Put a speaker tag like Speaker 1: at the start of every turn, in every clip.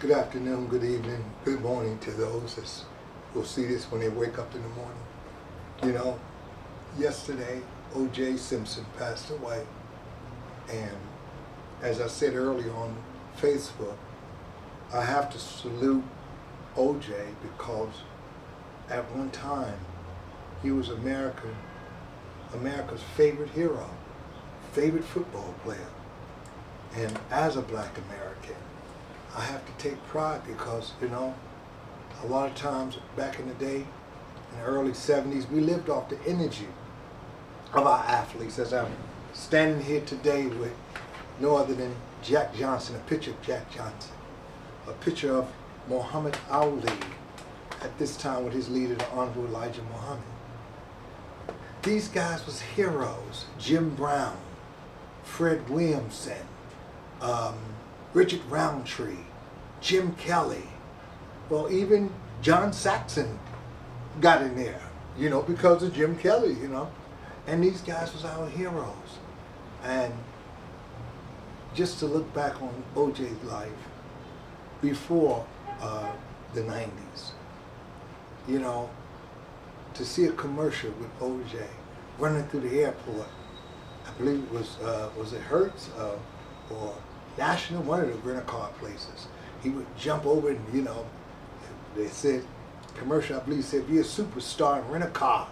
Speaker 1: Good afternoon, good evening, good morning to those that will see this when they wake up in the morning. You know, yesterday OJ Simpson passed away, and as I said earlier on Facebook, I have to salute OJ because at one time he was America's favorite hero, favorite football player. And as a black American, I have to take pride because, you know, a lot of times back in the day, in the early 70s, we lived off the energy of our athletes. As I'm standing here today with no other than Jack Johnson, a picture of Jack Johnson, a picture of Muhammad Ali, at this time with his leader, the Honorable Elijah Muhammad. These guys was heroes. Jim Brown, Fred Williamson, Richard Roundtree, Jim Kelly, well, even John Saxon got in there, you know, because of Jim Kelly, you know. And these guys was our heroes. And just to look back on OJ's life before the 90s, you know, to see a commercial with OJ running through the airport, I believe it was it Hertz or National, one of the rent-a-car places. He would jump over and, you know, they said, commercial, I believe, said, be a superstar and rent a car,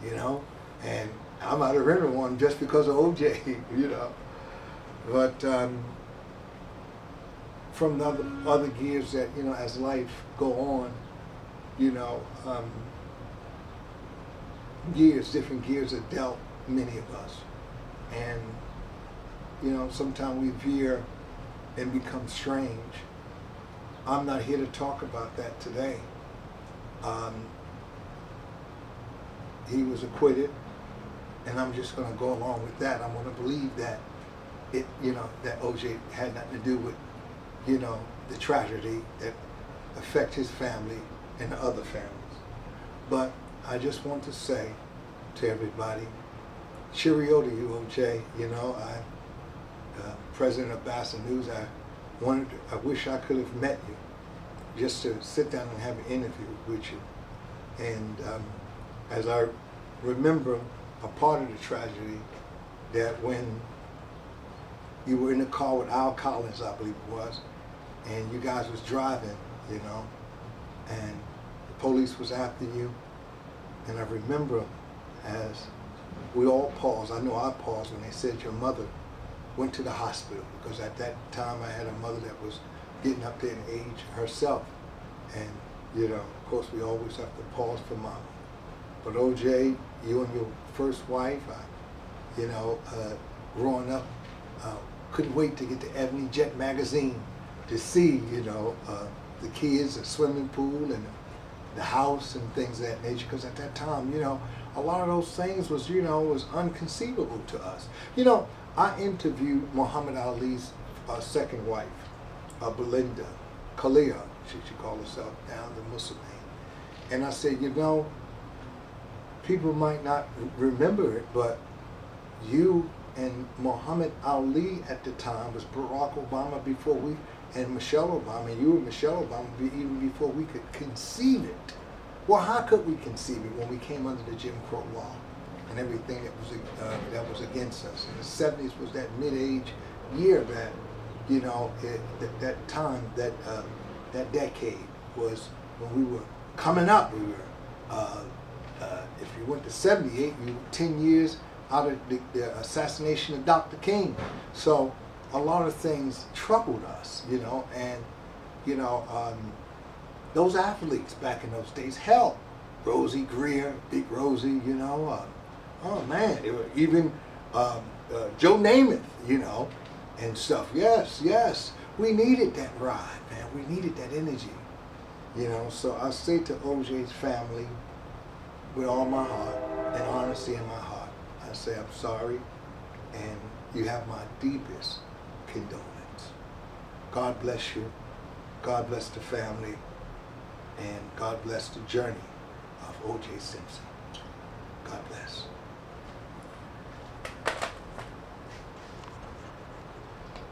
Speaker 1: you know. And I might have rented one just because of OJ, you know. But from the other gears that, you know, as life go on, you know, different gears are dealt many of us. And, you know, sometimes we veer and become strange. I'm not here to talk about that today. He was acquitted, and I'm just going to go along with that. I'm going to believe that it, you know, that OJ had nothing to do with, you know, the tragedy that affect his family and the other families. But I just want to say to everybody, cheerio to you, OJ. You know, President of BASA News, I wish I could have met you just to sit down and have an interview with you. And as I remember a part of the tragedy, that when you were in the car with Al Collins, I believe it was, and you guys was driving, you know, and the police was after you. And I remember as we all paused, I know I paused when they said your mother went to the hospital, because at that time I had a mother that was getting up there in age herself. And, you know, of course we always have to pause for mama. But OJ, you and your first wife, you know, growing up, couldn't wait to get to Ebony Jet magazine to see, you know, the kids, the swimming pool and the house and things of that nature. Because at that time, you know, a lot of those things was, you know, was unconceivable to us. You know, I interviewed Muhammad Ali's second wife, Belinda Khalil, she called herself down the Muslim name. And I said, you know, people might not remember it, but you and Muhammad Ali at the time was Barack Obama before we, and Michelle Obama, you and Michelle Obama even before we could conceive it. Well, how could we conceive it when we came under the Jim Crow law and everything that was against us? And the 70s was that mid-age year that, you know, that time, that decade was when we were coming up. We were, if you went to 78, you were 10 years out of the assassination of Dr. King. So a lot of things troubled us, you know, and, you know, those athletes back in those days, hell, Rosie Greer, Big Rosie, you know, oh man, there were even Joe Namath, you know, and stuff. Yes, we needed that ride, man. We needed that energy, you know. So I say to OJ's family, with all my heart and honesty in my heart, I say I'm sorry, and you have my deepest condolence. God bless you. God bless the family. And God bless the journey of OJ Simpson. God bless.